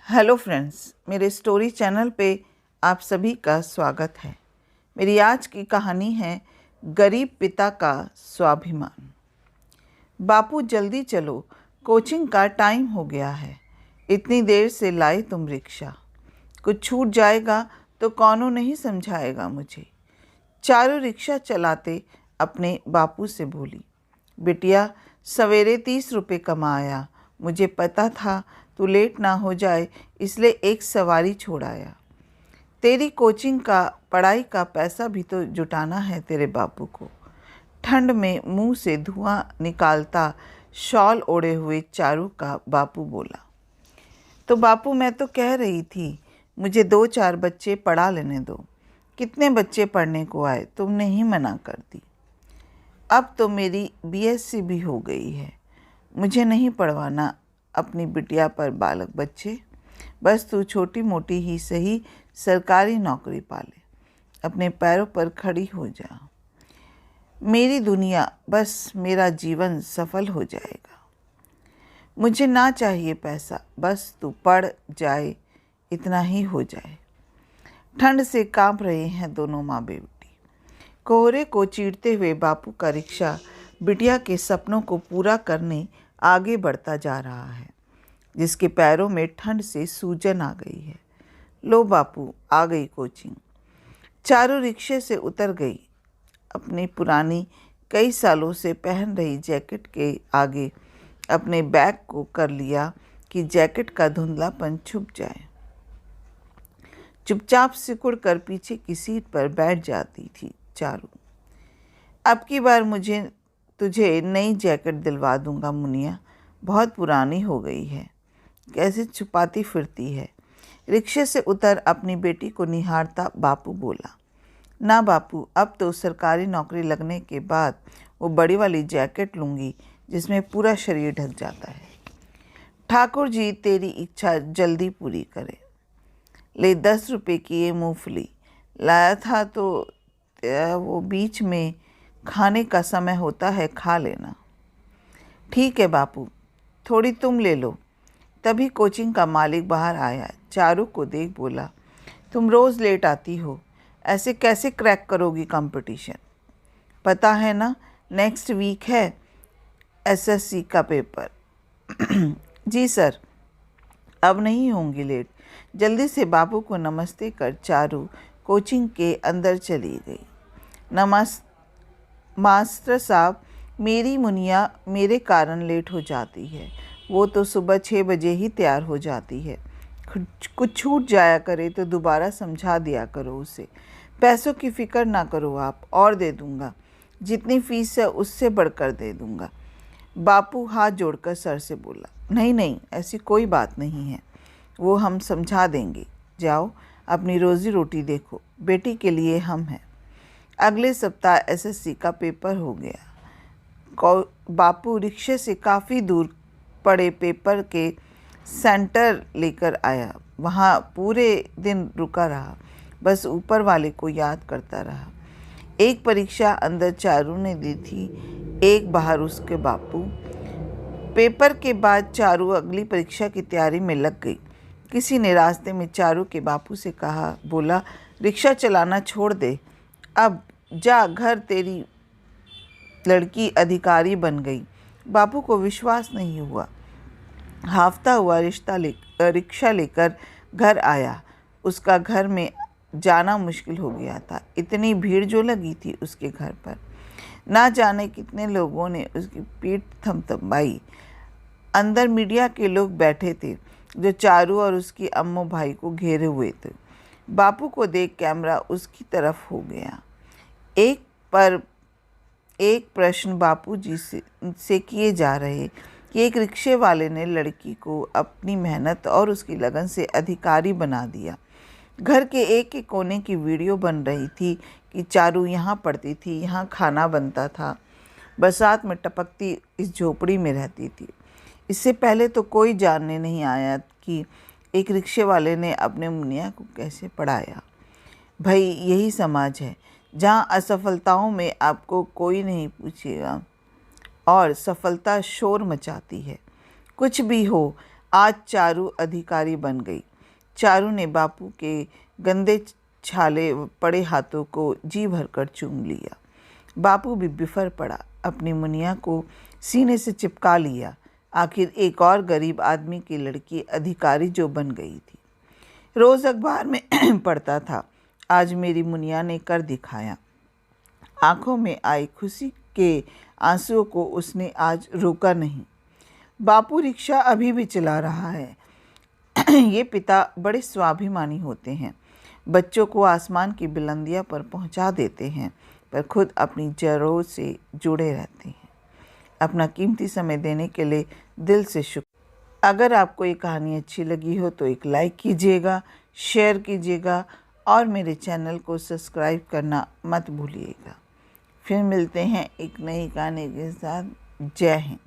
Hello friends, मेरे story channel पे आप सभी का स्वागत है। मेरी आज की कहानी है गरीब पिता का स्वाभिमान। बापू जल्दी चलो, कोचिंग का टाइम हो गया है। इतनी देर से लाई तुम रिक्शा, कुछ छूट जाएगा तो कौनो नहीं समझाएगा मुझे। चारू रिक्शा चलाते अपने बापू से बोली, बिटिया सवेरे 30 रुपये कमाया, मुझे पता था तू लेट ना हो जाए इसलिए एक सवारी छोड़ाया। तेरी कोचिंग का पढ़ाई का पैसा भी तो जुटाना है तेरे बापू को। ठंड में मुंह से धुआं निकालता शॉल ओढ़े हुए चारू का बापू बोला। तो बापू मैं तो कह रही थी मुझे 2-4 बच्चे पढ़ा लेने दो। कितने बच्चे पढ़ने को आए, तुमने ही मना कर दी। अब तो मेरी बीएससी भी हो गई है, मुझे नहीं पढ़वाना अपनी बिटिया पर बालक बच्चे। बस तू छोटी मोटी ही सही सरकारी नौकरी पाले, अपने पैरों पर खड़ी हो जा। मेरी दुनिया, बस मेरा जीवन सफल हो जाएगा। मुझे ना चाहिए पैसा, बस तू पढ़ जाए, इतना ही हो जाए। ठंड से कांप रहे हैं दोनों माँ बेटी। कोहरे को चीरते हुए बापू का रिक्शा बिटिया के सपनों को पूरा करने आगे बढ़ता जा रहा है, जिसके पैरों में ठंड से सूजन आ गई है। लो बापू, आ गई कोचिंग। चारू रिक्शे से उतर गई। अपनी पुरानी कई सालों से पहन रही जैकेट के आगे अपने बैग को कर लिया कि जैकेट का धुंधलापन छुप जाए। चुपचाप सिकुड़ कर पीछे की सीट पर बैठ जाती थी चारू। अब की बार मुझे तुझे नई जैकेट दिलवा दूंगा मुनिया, बहुत पुरानी हो गई है। कैसे छुपाती फिरती है। रिक्शे से उतर अपनी बेटी को निहारता बापू बोला, ना बापू, अब तो सरकारी नौकरी लगने के बाद वो बड़ी वाली जैकेट लूँगी जिसमें पूरा शरीर ढक जाता है। ठाकुर जी तेरी इच्छा जल्दी पूरी करे। ले 10 रुपये की ये मूँगफली लाया था, तो वो बीच में खाने का समय होता है, खा लेना। ठीक है बापू, थोड़ी तुम ले लो। तभी कोचिंग का मालिक बाहर आया। चारू को देख बोला, तुम रोज़ लेट आती हो, ऐसे कैसे क्रैक करोगी कंपटीशन? पता है ना, नेक्स्ट वीक है एसएससी का पेपर। जी सर, अब नहीं होंगी लेट। जल्दी से बापू को नमस्ते कर चारू कोचिंग के अंदर चली गई। मास्टर साहब, मेरी मुनिया मेरे कारण लेट हो जाती है। वो तो सुबह 6 बजे ही तैयार हो जाती है। कुछ छूट जाया करे तो दोबारा समझा दिया करो उसे। पैसों की फ़िक्र ना करो आप, और दे दूँगा। जितनी फ़ीस है उससे बढ़कर दे दूँगा। बापू हाथ जोड़कर सर से बोला, नहीं नहीं, ऐसी कोई बात नहीं है, वो हम समझा देंगे। जाओ अपनी रोज़ी रोटी देखो, बेटी के लिए हम हैं। अगले सप्ताह एसएससी का पेपर हो गया। बापू रिक्शे से काफ़ी दूर पड़े पेपर के सेंटर लेकर आया। वहाँ पूरे दिन रुका रहा, बस ऊपर वाले को याद करता रहा। एक परीक्षा अंदर चारू ने दी थी, एक बाहर उसके बापू। पेपर के बाद चारू अगली परीक्षा की तैयारी में लग गई। किसी ने रास्ते में चारू के बापू से कहा, बोला, रिक्शा चलाना छोड़ दे, अब जा घर, तेरी लड़की अधिकारी बन गई। बापू को विश्वास नहीं हुआ। हाफता हुआ रिक्शा लेकर घर आया। उसका घर में जाना मुश्किल हो गया था, इतनी भीड़ जो लगी थी उसके घर पर। ना जाने कितने लोगों ने उसकी पीठ थमथमाई। अंदर मीडिया के लोग बैठे थे जो चारू और उसकी अम्मू भाई को घेरे हुए थे। बापू को देख कैमरा उसकी तरफ हो गया। एक पर एक प्रश्न बापू जी से किए जा रहे कि एक रिक्शे वाले ने लड़की को अपनी मेहनत और उसकी लगन से अधिकारी बना दिया। घर के एक एक कोने की वीडियो बन रही थी कि चारू यहाँ पढ़ती थी, यहाँ खाना बनता था, बरसात में टपकती इस झोपड़ी में रहती थी। इससे पहले तो कोई जानने नहीं आया कि एक रिक्शे वाले ने अपने मुनिया को कैसे पढ़ाया। भाई, यही समाज है जहाँ असफलताओं में आपको कोई नहीं पूछेगा और सफलता शोर मचाती है। कुछ भी हो, आज चारू अधिकारी बन गई। चारू ने बापू के गंदे छाले पड़े हाथों को जी भरकर चूम लिया। बापू भी बिफर पड़ा, अपनी मुनिया को सीने से चिपका लिया। आखिर एक और गरीब आदमी की लड़की अधिकारी जो बन गई थी। रोज अखबार में पढ़ता था, आज मेरी मुनिया ने कर दिखाया। आंखों में आई खुशी के आंसुओं को उसने आज रोका नहीं। बापू रिक्शा अभी भी चला रहा है। ये पिता बड़े स्वाभिमानी होते हैं, बच्चों को आसमान की बुलंदियों पर पहुंचा देते हैं, पर खुद अपनी जड़ों से जुड़े रहते हैं। अपना कीमती समय देने के लिए दिल से शुक्र। अगर आपको ये कहानी अच्छी लगी हो तो एक लाइक कीजिएगा, शेयर कीजिएगा और मेरे चैनल को सब्सक्राइब करना मत भूलिएगा। फिर मिलते हैं एक नई कहानी के साथ। जय हिंद।